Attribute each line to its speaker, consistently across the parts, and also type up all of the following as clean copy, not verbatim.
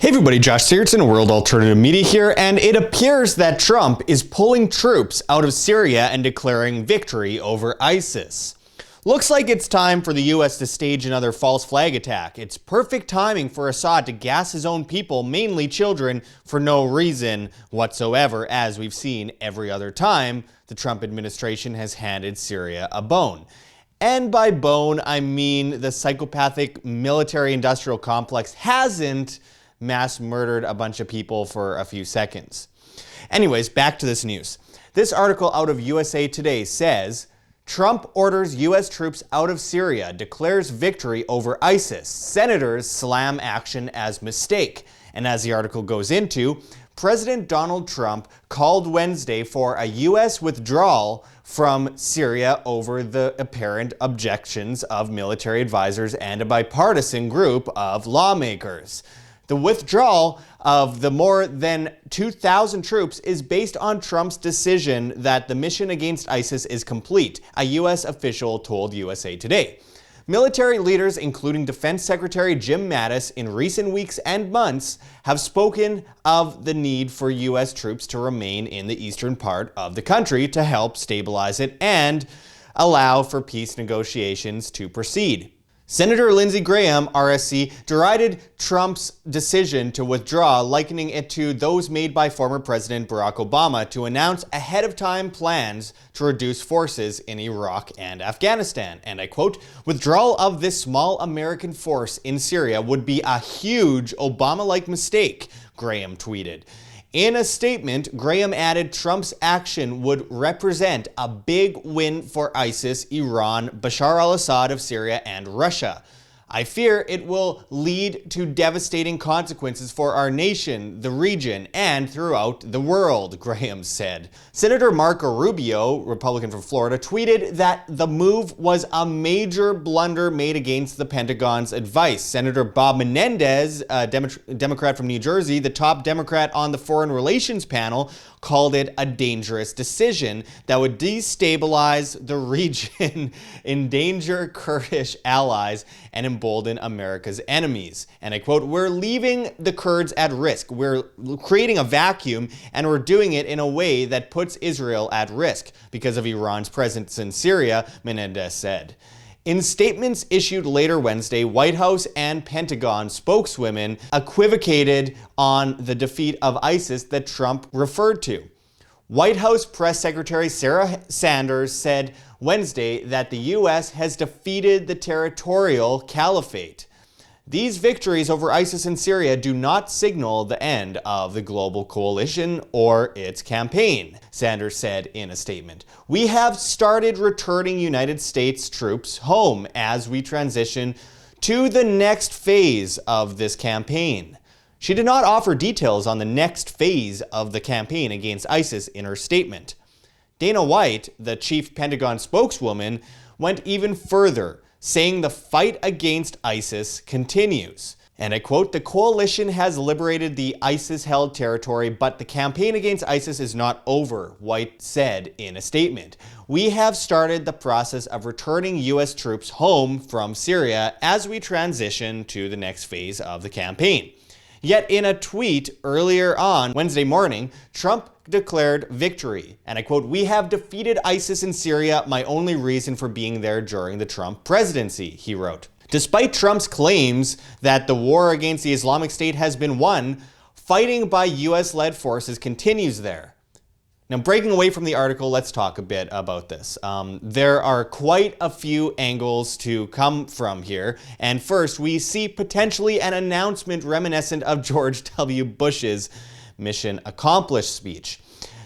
Speaker 1: Hey everybody, Josh Sigurdson, World Alternative Media here, and it appears that Trump is pulling troops out of Syria and declaring victory over ISIS. Looks like it's time for the US to stage another false flag attack. It's perfect timing for Assad to gas his own people, mainly children, for no reason whatsoever, as we've seen every other time the Trump administration has handed Syria a bone. And by bone, I mean the psychopathic military-industrial complex hasn't mass murdered a bunch of people for a few seconds. Anyways, back to this news. This article out of USA Today says, Trump orders U.S. troops out of Syria, declares victory over ISIS. Senators slam action as mistake. And as the article goes into, President Donald Trump called Wednesday for a U.S. withdrawal from Syria over the apparent objections of military advisors and a bipartisan group of lawmakers. The withdrawal of the more than 2,000 troops is based on Trump's decision that the mission against ISIS is complete, a U.S. official told USA Today. Military leaders, including Defense Secretary Jim Mattis, in recent weeks and months, have spoken of the need for U.S. troops to remain in the eastern part of the country to help stabilize it and allow for peace negotiations to proceed. Senator Lindsey Graham, RSC, derided Trump's decision to withdraw, likening it to those made by former President Barack Obama to announce ahead-of-time plans to reduce forces in Iraq and Afghanistan. And I quote, "Withdrawal of this small American force in Syria would be a huge Obama-like mistake," Graham tweeted. In a statement, Graham added Trump's action would represent a big win for ISIS, Iran, Bashar al-Assad of Syria, and Russia. "I fear it will lead to devastating consequences for our nation, the region, and throughout the world," Graham said. Senator Marco Rubio, Republican from Florida, tweeted that the move was a major blunder made against the Pentagon's advice. Senator Bob Menendez, a Democrat from New Jersey, the top Democrat on the Foreign Relations panel, called it a dangerous decision that would destabilize the region, endanger Kurdish allies, and embolden America's enemies. And I quote, "We're leaving the Kurds at risk. We're creating a vacuum, and we're doing it in a way that puts Israel at risk because of Iran's presence in Syria," Menendez said. In statements issued later Wednesday, White House and Pentagon spokeswomen equivocated on the defeat of ISIS that Trump referred to. White House Press Secretary Sarah Sanders said Wednesday that the U.S. has defeated the territorial caliphate. "These victories over ISIS in Syria do not signal the end of the global coalition or its campaign," Sanders said in a statement. "We have started returning United States troops home as we transition to the next phase of this campaign." She did not offer details on the next phase of the campaign against ISIS in her statement. Dana White, the chief Pentagon spokeswoman, went even further, saying the fight against ISIS continues. And I quote, "The coalition has liberated the ISIS-held territory, but the campaign against ISIS is not over," White said in a statement. "We have started the process of returning U.S. troops home from Syria as we transition to the next phase of the campaign." Yet in a tweet earlier on Wednesday morning, Trump declared victory. And I quote, "We have defeated ISIS in Syria, my only reason for being there during the Trump presidency," he wrote. Despite Trump's claims that the war against the Islamic State has been won, fighting by U.S.-led forces continues there. Now, breaking away from the article, let's talk a bit about this. There are quite a few angles to come from here. And first, we see potentially an announcement reminiscent of George W. Bush's Mission Accomplished speech.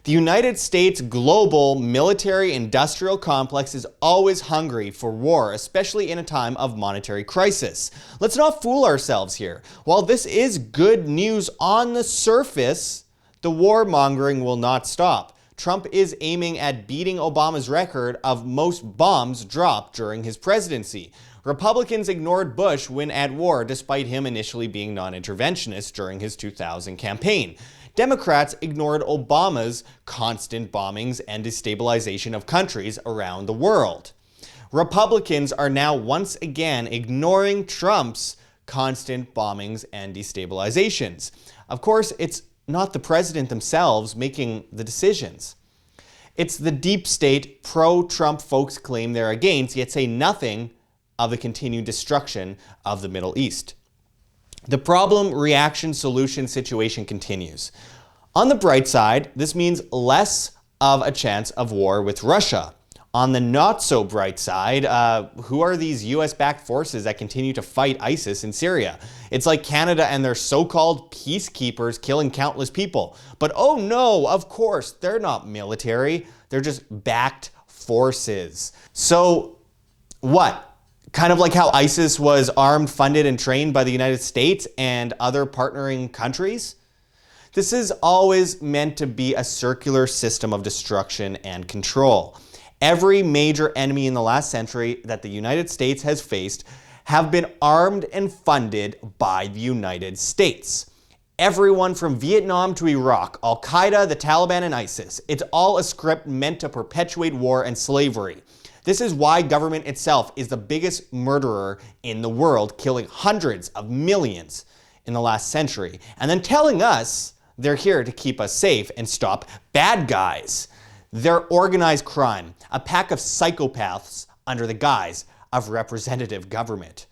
Speaker 1: The United States global military-industrial complex is always hungry for war, especially in a time of monetary crisis. Let's not fool ourselves here. While this is good news on the surface, the warmongering will not stop. Trump is aiming at beating Obama's record of most bombs dropped during his presidency. Republicans ignored Bush when at war, despite him initially being non-interventionist during his 2000 campaign. Democrats ignored Obama's constant bombings and destabilization of countries around the world. Republicans are now once again ignoring Trump's constant bombings and destabilizations. Of course, it's not the president themselves making the decisions. It's the deep state pro-Trump folks claim they're against, yet say nothing of the continued destruction of the Middle East. The problem, reaction, solution situation continues. On the bright side, this means less of a chance of war with Russia. On the not so bright side, who are these US-backed forces that continue to fight ISIS in Syria? It's like Canada and their so-called peacekeepers killing countless people. But oh no, of course, they're not military. They're just backed forces. So what? Kind of like how ISIS was armed, funded, and trained by the United States and other partnering countries? This is always meant to be a circular system of destruction and control. Every major enemy in the last century that the United States has faced have been armed and funded by the United States. Everyone from Vietnam to Iraq, Al-Qaeda, the Taliban, and ISIS. It's all a script meant to perpetuate war and slavery. This is why government itself is the biggest murderer in the world, killing hundreds of millions in the last century, and then telling us they're here to keep us safe and stop bad guys. They're organized crime, a pack of psychopaths under the guise of representative government.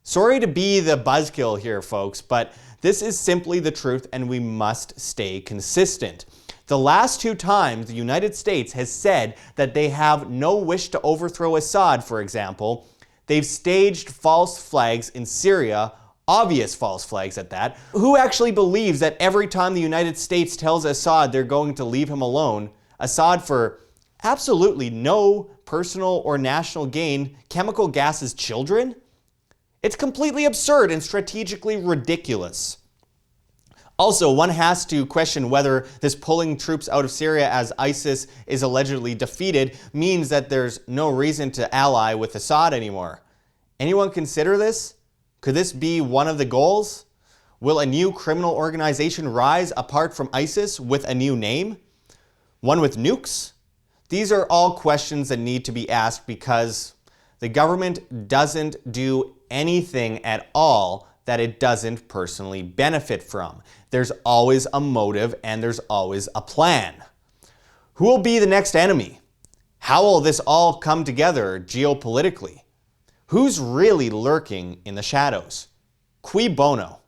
Speaker 1: Sorry to be the buzzkill here, folks, but this is simply the truth and we must stay consistent. The last 2 times the United States has said that they have no wish to overthrow Assad, for example, they've staged false flags in Syria, obvious false flags at that. Who actually believes that every time the United States tells Assad they're going to leave him alone, Assad, for absolutely no personal or national gain, chemical gases children? It's completely absurd and strategically ridiculous. Also, one has to question whether this pulling troops out of Syria as ISIS is allegedly defeated means that there's no reason to ally with Assad anymore. Anyone consider this? Could this be one of the goals? Will a new criminal organization rise apart from ISIS with a new name? One with nukes? These are all questions that need to be asked because the government doesn't do anything at all that it doesn't personally benefit from. There's always a motive and there's always a plan. Who will be the next enemy? How will this all come together geopolitically? Who's really lurking in the shadows? Cui bono?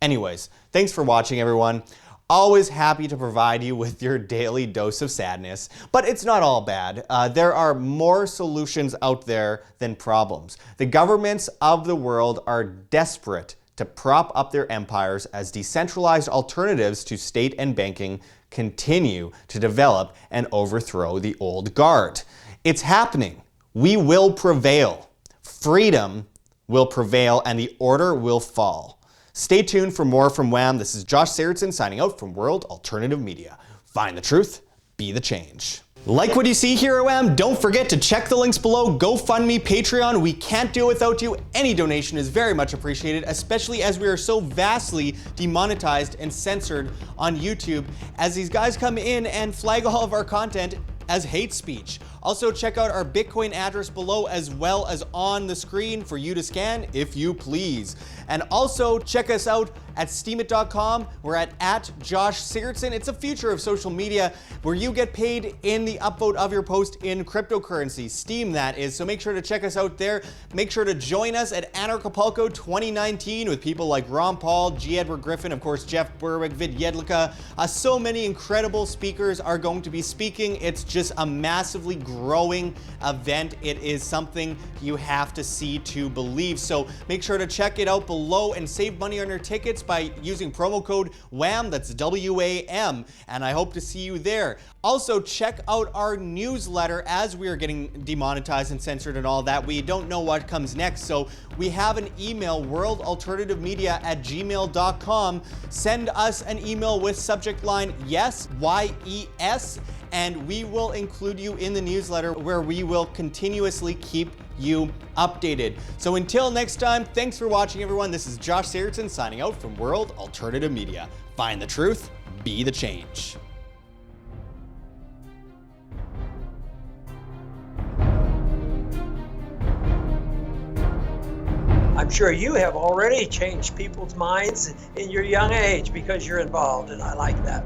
Speaker 1: Anyways, thanks for watching, everyone. Always happy to provide you with your daily dose of sadness, but it's not all bad. There are more solutions out there than problems. The governments of the world are desperate to prop up their empires as decentralized alternatives to state and banking continue to develop and overthrow the old guard. It's happening. We will prevail. Freedom will prevail and the order will fall. Stay tuned for more from Wham! This is Josh Sigurdson signing out from World Alternative Media. Find the truth, be the change. Like what you see here at Wham! Don't forget to check the links below, GoFundMe, Patreon. We can't do it without you. Any donation is very much appreciated, especially as we are so vastly demonetized and censored on YouTube as these guys come in and flag all of our content as hate speech. Also, check out our Bitcoin address below as well as on the screen for you to scan if you please. And also check us out at steemit.com. We're at Josh Sigurdson. It's a future of social media where you get paid in the upvote of your post in cryptocurrency. Steem, that is. So make sure to check us out there. Make sure to join us at Anarchapulco 2019 with people like Ron Paul, G. Edward Griffin, of course, Jeff Berwick, Vid Jedlicka. So many incredible speakers are going to be speaking. It's just a massively growing event. It is something you have to see to believe. So make sure to check it out below and save money on your tickets by using promo code WHAM, that's W-A-M, and I hope to see you there. Also, check out our newsletter as we are getting demonetized and censored and all that. We don't know what comes next, so we have an email, worldalternativemedia@gmail.com. Send us an email with subject line YES, Y-E-S, and we will include you in the newsletter where we will continuously keep you updated. So until next time, thanks for watching, everyone. This is Josh Sigurdson signing out from World Alternative Media. Find the truth, be the change.
Speaker 2: I'm sure you have already changed people's minds in your young age because you're involved, and I like that.